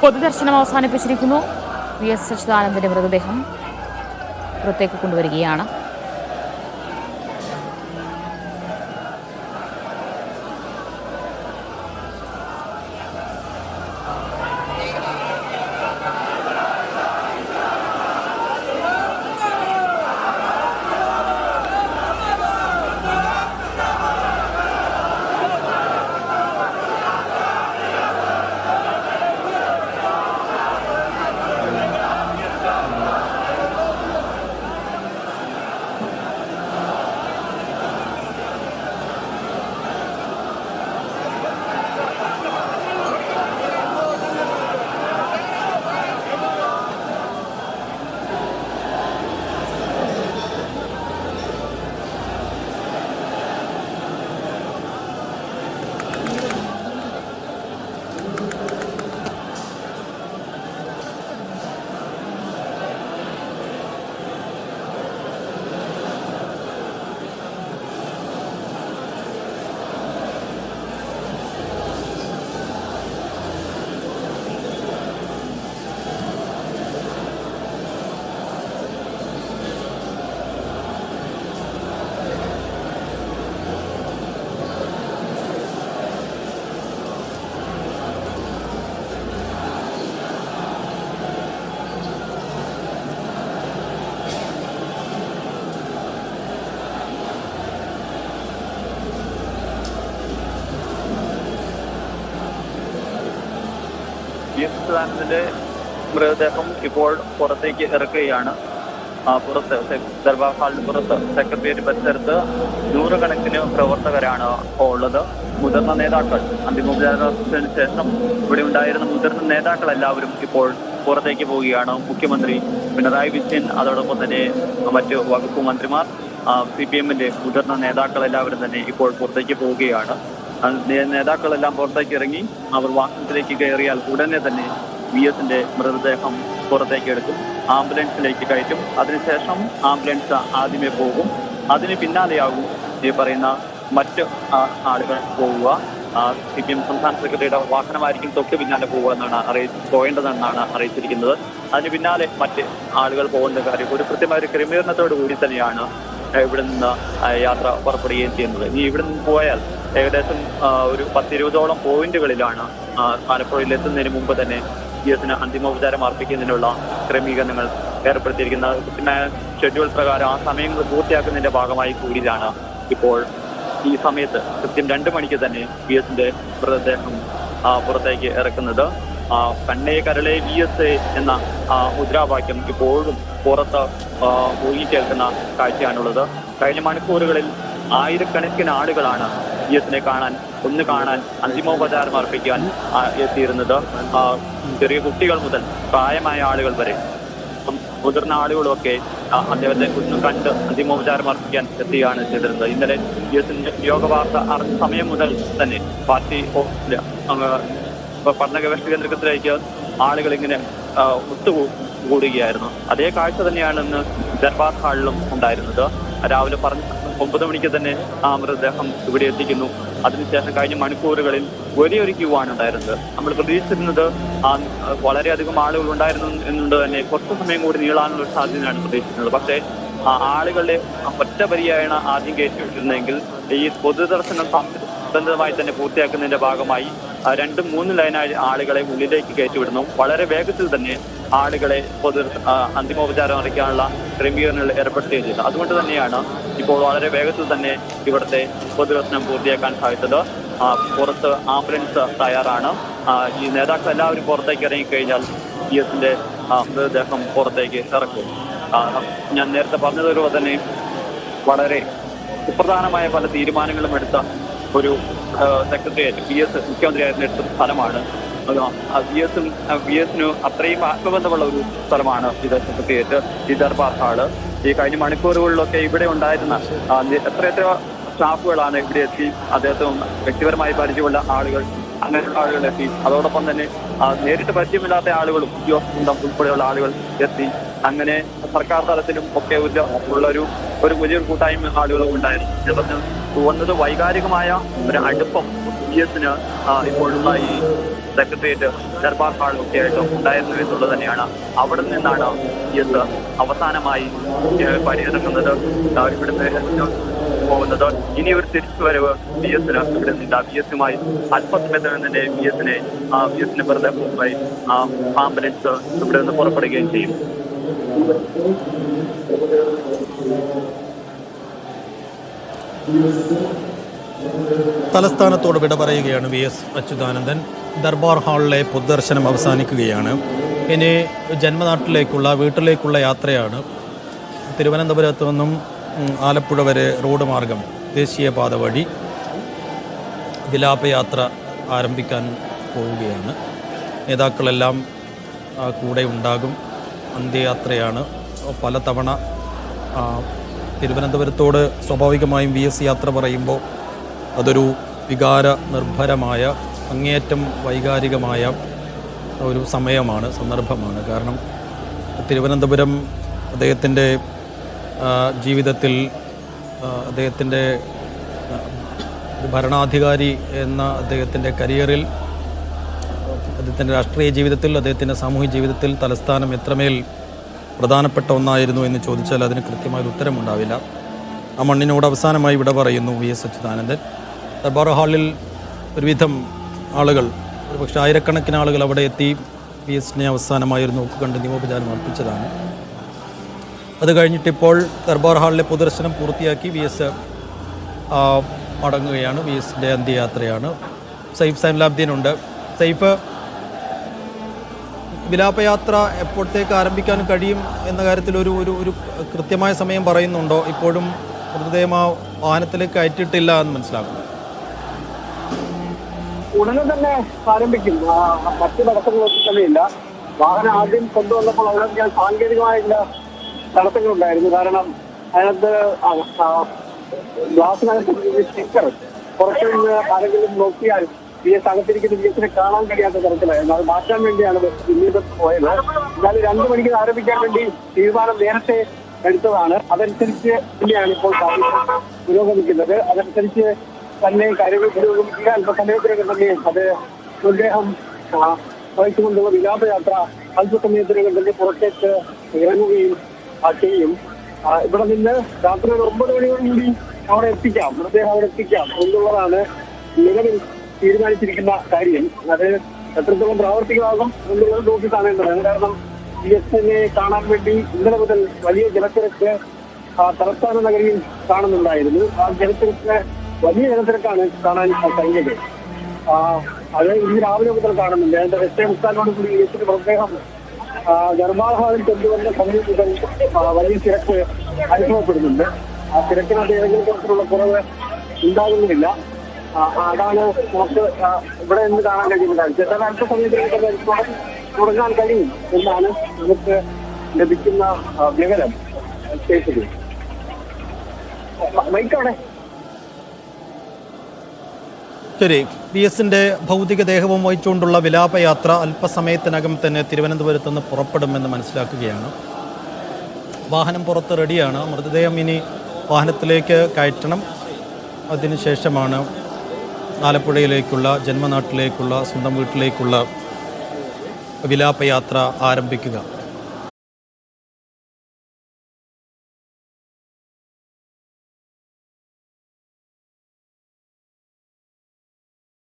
പൊതുദർശനം അവസാനിപ്പിച്ചിരിക്കുന്നു. VS. അച്യുതാനന്ദന്റെ മൃതദേഹം പുറത്തേക്ക് കൊണ്ടുവരികയാണ്. വി.എസ്. അച്യുതാനന്ദന്റെ മൃതദേഹം ഇപ്പോൾ പുറത്തേക്ക് ഇറക്കുകയാണ്. പുറത്ത് ദർബാർ ഹാളിന് പുറത്ത് സെക്രട്ടേറിയറ്റ് പരിസരത്ത് നൂറുകണക്കിന് പ്രവർത്തകരാണ് ഉള്ളത്. മുതിർന്ന നേതാക്കൾ അന്തിമോപചാരത്തിന് ശേഷം ഇവിടെ ഉണ്ടായിരുന്ന മുതിർന്ന നേതാക്കൾ എല്ലാവരും ഇപ്പോൾ പുറത്തേക്ക് പോവുകയാണ്. മുഖ്യമന്ത്രി പിണറായി വിജയൻ, അതോടൊപ്പം തന്നെ മറ്റ് വകുപ്പ് മന്ത്രിമാർ, CPM-ന്റെ മുതിർന്ന നേതാക്കൾ എല്ലാവരും തന്നെ ഇപ്പോൾ പുറത്തേക്ക് പോവുകയാണ്. നേതാക്കളെല്ലാം പുറത്തേക്ക് ഇറങ്ങി അവർ വാഹനത്തിലേക്ക് കയറിയാൽ ഉടനെ തന്നെ വി.എസിന്റെ മൃതദേഹം പുറത്തേക്ക് എടുക്കും, ആംബുലൻസിലേക്ക് കയറ്റും. അതിനുശേഷം ആംബുലൻസ് ആദ്യമേ പോകും, അതിന് പിന്നാലെയാകും ഈ പറയുന്ന മറ്റ് ആളുകൾ പോവുക. CPM സംസ്ഥാന സെക്രട്ടറിയുടെ വാഹനമായിരിക്കും തൊട്ട് പിന്നാലെ പോകേണ്ടതെന്നാണ് അറിയിച്ചിരിക്കുന്നത്. അതിന് പിന്നാലെ മറ്റ് ആളുകൾ പോകേണ്ട കാര്യം ഒരു കൃത്യമായ ഒരു ക്രമീകരണത്തോടു കൂടി തന്നെയാണ് ഇവിടെ നിന്ന് യാത്ര പുറപ്പെടുകയും ചെയ്യുന്നത്. ഇനി ഇവിടെ നിന്ന് പോയാൽ ഏകദേശം ഒരു 10-20ഓളം പോയിന്റുകളിലാണ് ആലപ്പുഴയിൽ എത്തുന്നതിന് മുമ്പ് തന്നെ വി.എസിന് അന്തിമോപചാരം അർപ്പിക്കുന്നതിനുള്ള ക്രമീകരണങ്ങൾ ഏർപ്പെടുത്തിയിരിക്കുന്നത്. കൃത്യമായ ഷെഡ്യൂൾ പ്രകാരം ആ സമയങ്ങൾ പൂർത്തിയാക്കുന്നതിന്റെ ഭാഗമായി കൂടിയാണ് ഇപ്പോൾ ഈ സമയത്ത് കൃത്യം 2 മണിക്ക് തന്നെ വി.എസിന്റെ മൃതദേഹം പുറത്തേക്ക് ഇറക്കുന്നത്. കണ്ണേ കരളെ വി.എസ് എന്ന മുദ്രാവാക്യം ഇപ്പോഴും പുറത്ത് ഊങ്ങിക്കേൾക്കുന്ന കാഴ്ചയാണുള്ളത്. കഴിഞ്ഞ മണിക്കൂറുകളിൽ ആയിരക്കണക്കിന് ആളുകളാണ് വി.എസിനെ കാണാൻ അന്തിമോപചാരം അർപ്പിക്കാൻ എത്തിയിരുന്നത്. ചെറിയ കുട്ടികൾ മുതൽ പ്രായമായ ആളുകൾ വരെ, മുതിർന്ന ആളുകളൊക്കെ അദ്ദേഹത്തെ ഒന്ന് കണ്ട് അന്തിമോപചാരം അർപ്പിക്കാൻ എത്തുകയാണ് ചെയ്തിരുന്നത്. ഇന്നലെ വി.എസിന്റെ യോഗവാർത്ത അറിഞ്ഞ സമയം മുതൽ തന്നെ പാർട്ടി പഠന ഗവേഷണ കേന്ദ്രത്തിലേക്ക് ആളുകൾ ഇങ്ങനെ ഒത്തുകൂടുകയായിരുന്നു. അതേ കാഴ്ച തന്നെയാണ് ഇന്ന് ദർബാർ ഹാളിലും ഉണ്ടായിരുന്നത്. രാവിലെ 9 മണിക്ക് തന്നെ മൃതദേഹം ഇവിടെ എത്തിക്കുന്നു. അതിനുശേഷം കഴിഞ്ഞ മണിക്കൂറുകളിൽ വലിയൊരു ക്യൂ ആണ് ഉണ്ടായിരുന്നത്. നമ്മൾ പ്രതീക്ഷിച്ചിരുന്നത് വളരെയധികം ആളുകൾ ഉണ്ടായിരുന്നു എന്നുകൊണ്ട് തന്നെ കുറച്ചു സമയം കൂടി നീളാനുള്ള സാധ്യതയാണ് പ്രതീക്ഷിക്കുന്നത്. പക്ഷേ ആളുകളുടെ ഒറ്റപരിയായാണ് ആദ്യം കയറ്റിവിട്ടിരുന്നതെങ്കിൽ ഈ പൊതുദർശനം ബന്ധമായി തന്നെ പൂർത്തിയാക്കുന്നതിന്റെ ഭാഗമായി 2-3 ലൈനായി ആളുകളെ ഉള്ളിലേക്ക് കയറ്റിവിടുന്നു. വളരെ വേഗത്തിൽ തന്നെ ആളുകളെ അന്തിമോപചാരം അറിയിക്കാനുള്ള ക്രമീകരണങ്ങൾ ഏർപ്പെടുത്തുകയും ചെയ്തു. അതുകൊണ്ട് തന്നെയാണ് ഇപ്പോൾ വളരെ വേഗത്തിൽ തന്നെ ഇവിടുത്തെ പൊതുദർശനം പൂർത്തിയാക്കാൻ സാധിച്ചത്. പുറത്ത് ആംബുലൻസ് തയ്യാറാണ്. ഈ നേതാക്കൾ എല്ലാവരും പുറത്തേക്ക് ഇറങ്ങിക്കഴിഞ്ഞാൽ വി.എസിന്റെ മൃതദേഹം പുറത്തേക്ക് ഇറക്കും. ഞാൻ നേരത്തെ പറഞ്ഞതുപോലെ തന്നെ വളരെ സുപ്രധാനമായ പല തീരുമാനങ്ങളും എടുത്ത ഒരു സെക്രട്ടേറിയറ്റ് വി.എസ് മുഖ്യമന്ത്രിയായിരുന്ന എടുത്ത സ്ഥലമാണ്. വി.എസിന് അത്രയും ആത്മബന്ധമുള്ള ഒരു സ്ഥലമാണ് ഇത് സെക്രട്ടേറിയറ്റ്, ഈ ദർബാർ ഹാള്. ഈ കഴിഞ്ഞ മണിക്കൂറുകളിലൊക്കെ ഇവിടെ ഉണ്ടായിരുന്ന എത്രയെത്ര സ്റ്റാഫുകളാണ് ഇവിടെ എത്തി അദ്ദേഹത്തെ വ്യക്തിപരമായി പരിചയമുള്ള ആളുകൾ, അങ്ങനെയുള്ള ആളുകൾ എത്തി. അതോടൊപ്പം തന്നെ നേരിട്ട് പരിചയമില്ലാത്ത ആളുകളും ഉദ്യോഗസ്ഥ ഉൾപ്പെടെയുള്ള ആളുകൾ എത്തി. അങ്ങനെ സർക്കാർ തലത്തിലും ഒക്കെ ഉള്ളൊരു വലിയൊരു കൂട്ടായ്മ ആളുകളും ഉണ്ടായിരുന്നു. വന്നത് വൈകാരികമായ ഒരു അടുപ്പം വി.എസിന് ഇപ്പോഴുള്ള ഈ സെക്രട്ടേറിയറ്റ് ദർബാർ ഹാൾ ഒക്കെ ആയിട്ടും ഉണ്ടായിരുന്നു എന്നുള്ളത് തന്നെയാണ്. അവിടെ നിന്നാണ് VS അവസാനമായി പടിയിറങ്ങുന്നത്, ഇവിടുന്ന് പോകുന്നത്. ഇനി ഒരു തിരിച്ചുവരവ് VS-ന് ഇവിടെ നിന്നില്ല. VS-യുമായി അല്പസമയത്തിന് തന്നെ VS-ന് വെറുതെ പോകുമായി ആംബുലൻസ് ഇവിടെ നിന്ന് പുറപ്പെടുകയും ചെയ്യും. തലസ്ഥാനത്തോട് വിട പറയുകയാണ് VS അച്യുതാനന്ദൻ. ദർബാർ ഹാളിലെ പൊതുദർശനം അവസാനിക്കുകയാണ്. ഇനി ജന്മനാട്ടിലേക്കുള്ള വീട്ടിലേക്കുള്ള യാത്രയാണ്. തിരുവനന്തപുരത്ത് നിന്നും ആലപ്പുഴ വരെ റോഡ് മാർഗം ദേശീയപാത വഴി വിലാപയാത്ര ആരംഭിക്കാൻ പോവുകയാണ്. നേതാക്കളെല്ലാം കൂടെ ഉണ്ടാകും. അന്ത്യയാത്രയാണ്. പലതവണ തിരുവനന്തപുരത്തോട് സ്വാഭാവികമായും VS യാത്ര പറയുമ്പോൾ അതൊരു വികാര നിർഭരമായ, അങ്ങേയറ്റം വൈകാരികമായ ഒരു സമയമാണ്, സന്ദർഭമാണ്. കാരണം തിരുവനന്തപുരം അദ്ദേഹത്തിൻ്റെ ജീവിതത്തിൽ, അദ്ദേഹത്തിൻ്റെ ഭരണാധികാരി എന്ന അദ്ദേഹത്തിൻ്റെ കരിയറിൽ, അദ്ദേഹത്തിൻ്റെ രാഷ്ട്രീയ ജീവിതത്തിൽ, അദ്ദേഹത്തിൻ്റെ സാമൂഹിക ജീവിതത്തിൽ തലസ്ഥാനം എത്രമേൽ പ്രധാനപ്പെട്ട ഒന്നായിരുന്നു എന്ന് ചോദിച്ചാൽ അതിന് കൃത്യമായൊരു ഉത്തരമുണ്ടാവില്ല. ആ മണ്ണിനോട് അവസാനമായി വിട പറയുന്നു VS അച്യുതാനന്ദൻ. ദർബാർ ഹാളിൽ ഒരുവിധം ആളുകൾ, ഒരുപക്ഷെ ആയിരക്കണക്കിന് ആളുകൾ അവിടെ എത്തി VS-നെ അവസാനമായൊരു നോക്കുകണ്ട് നിയമോപചാരം അർപ്പിച്ചതാണ്. അത് കഴിഞ്ഞിട്ടിപ്പോൾ ദർബാർ ഹാളിലെ പൊതുദർശനം പൂർത്തിയാക്കി VS മടങ്ങുകയാണ്. VS-ൻ്റെ അന്ത്യയാത്രയാണ്. സൈഫ് സൈൻലാബ്ദീനുണ്ട്. സൈഫ്, വിലാപയാത്ര എപ്പോഴത്തേക്ക് ആരംഭിക്കാൻ കഴിയും എന്ന കാര്യത്തിൽ ഒരു കൃത്യമായ സമയം പറയുന്നുണ്ടോ? ഇപ്പോഴും മൃതദേഹം ആ വാഹനത്തിലേക്ക് കയറ്റിയിട്ടില്ല എന്ന് മനസ്സിലാക്കുന്നു. ഉടനെ തന്നെ ആരംഭിക്കും. മറ്റു തടസ്സങ്ങളൊന്നും തന്നെയില്ല. വാഹനം ആദ്യം കൊണ്ടുവന്നപ്പോൾ അവിടെ സാങ്കേതികമായിട്ടുള്ള തടസ്സങ്ങളുണ്ടായിരുന്നു. കാരണം അതിനകത്ത് ഗ്ലാസിനകത്ത് സ്റ്റിക്കർ പുറത്തു നിന്ന് ആരെങ്കിലും നോക്കിയാൽ VS അകത്തിരിക്കുന്ന VS-നെ കാണാൻ കഴിയാത്ത തരത്തിലായിരുന്നു. അത് മാറ്റാൻ വേണ്ടിയാണ് പിന്നീട് പോയത്. എന്നാൽ 2 മണിക്ക് ആരംഭിക്കാൻ വേണ്ടി തീരുമാനം നേരത്തെ എടുത്തതാണ്. അതനുസരിച്ച് തന്നെയാണ് ഇപ്പോൾ പുരോഗമിക്കുന്നത്. അതനുസരിച്ച് തന്നെ കാര്യങ്ങൾ പുരോഗമിക്കുക. അല്പസമയത്തിനകം തന്നെ അത് മൃതദേഹം വഹിച്ചുകൊണ്ടുള്ള വിലാപയാത്ര അല്പസമയത്തിനകം തന്നെ പുറത്തേക്ക് ഇറങ്ങുകയും ചെയ്യും. ഇവിടെ നിന്ന് രാത്രി 9 മണിയോടുകൂടി അവിടെ എത്തിക്കാം, മൃതദേഹം അവിടെ എത്തിക്കാം എന്നുള്ളതാണ് നിലവിൽ തീരുമാനിച്ചിരിക്കുന്ന കാര്യം. അത് എത്രത്തോളം പ്രാവർത്തികമാകും എന്നുള്ളത് നോക്കി കാണേണ്ടതാണ്. കാരണം VS-നെ കാണാൻ വേണ്ടി ഇന്നലെ മുതൽ വലിയ ജനത്തിരക്ക് തലസ്ഥാന നഗരിയിൽ കാണുന്നുണ്ടായിരുന്നു. ആ ജനത്തിരക്ക് വലിയ ജനത്തിരക്കാണ് കാണാൻ കഴിഞ്ഞത്. അത് ഇന്ന് രാവിലെ മുതൽ കാണുന്നുണ്ട്. അതിന്റെ 8:30 കൂടി VS-ന്റെ മൃതദേഹം ദർബാർ ഹാളിൽ കൊണ്ടുവന്ന സമയം മുതൽ വലിയ തിരക്ക് അനുഭവപ്പെടുന്നുണ്ട്. ആ തിരക്കിനകത്ത് ഏതെങ്കിലും തരത്തിലുള്ള കുറവ് ഉണ്ടാകുന്നില്ല. അതാണ് നമുക്ക് ഇവിടെ നിന്ന് കാണാൻ കഴിയുന്നത്. അല്പ സമയത്ത് തുടങ്ങാൻ കഴിയും എന്നാണ് നമുക്ക് ലഭിക്കുന്ന വിവരം. മൈക്കവിടെ ശരി. VS-ന്റെ ഭൗതികദേഹവും വഹിച്ചുകൊണ്ടുള്ള വിലാപയാത്ര അല്പസമയത്തിനകം തന്നെ തിരുവനന്തപുരത്ത് നിന്ന് പുറപ്പെടുമെന്ന് മനസ്സിലാക്കുകയാണ്. വാഹനം പുറത്ത് റെഡിയാണ്. മൃതദേഹം ഇനി വാഹനത്തിലേക്ക് കയറ്റണം. അതിനുശേഷമാണ് ആലപ്പുഴയിലേക്കുള്ള, ജന്മനാട്ടിലേക്കുള്ള, സ്വന്തം വീട്ടിലേക്കുള്ള വിലാപയാത്ര ആരംഭിക്കുക.